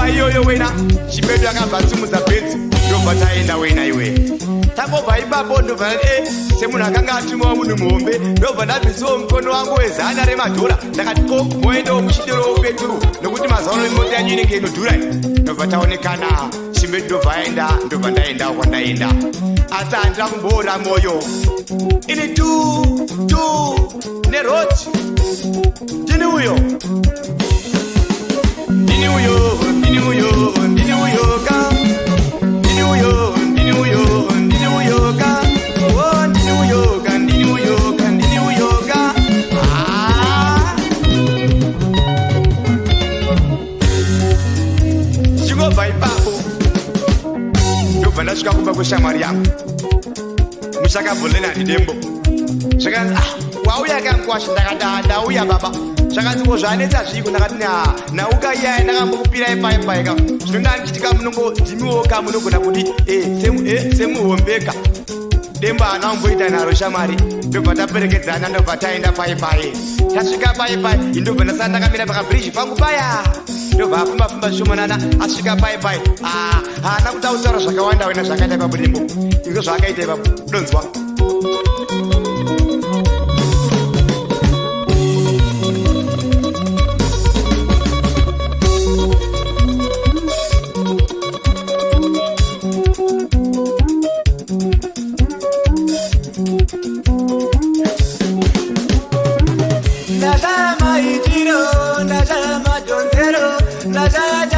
ndobva iyoyo wena chimedu akabva simudza bedzi ndobva taenda wena iwe tambobva ipapo ndobva semunhu akanga atumawo munhu muhombe ndobva ndabvisawo mukono wangu wezana remadhora ndakati ko moendawo muchiterowo peturu nokuti mazauro emota yanyu inenge inodhura ndobva taonekana chimedu ndobva aenda ndobva ndaenda kwandaenda asi handina kumboora mwoyo ini tu neroti ndini uyo ka ndini uyo ka chingobva ipapo ndobva ndasvika kumba kweshamwari yangu muchakabholena ndidembo zvakanzi wauya kangwashi ndauya baba zvakanzi ngo zvanetsa zviko ndakati nauka iyaya ndakambokupirai paipaika zvino ndandichitika munongo ndimiwoka munogona kuti semuhombeka demba hana kumboita naro shamwari ndobva taperekedzana ndobva taenda paipai tasvika paipai indobva ndasara ndakamira pakabhiriji pangu paya ndobva afumba zvishomanana asvika paipai haana kuda kutaura zvakawanda wena zvakaita ipapo dembo izvo zvaakaita ipapo donzwa Naja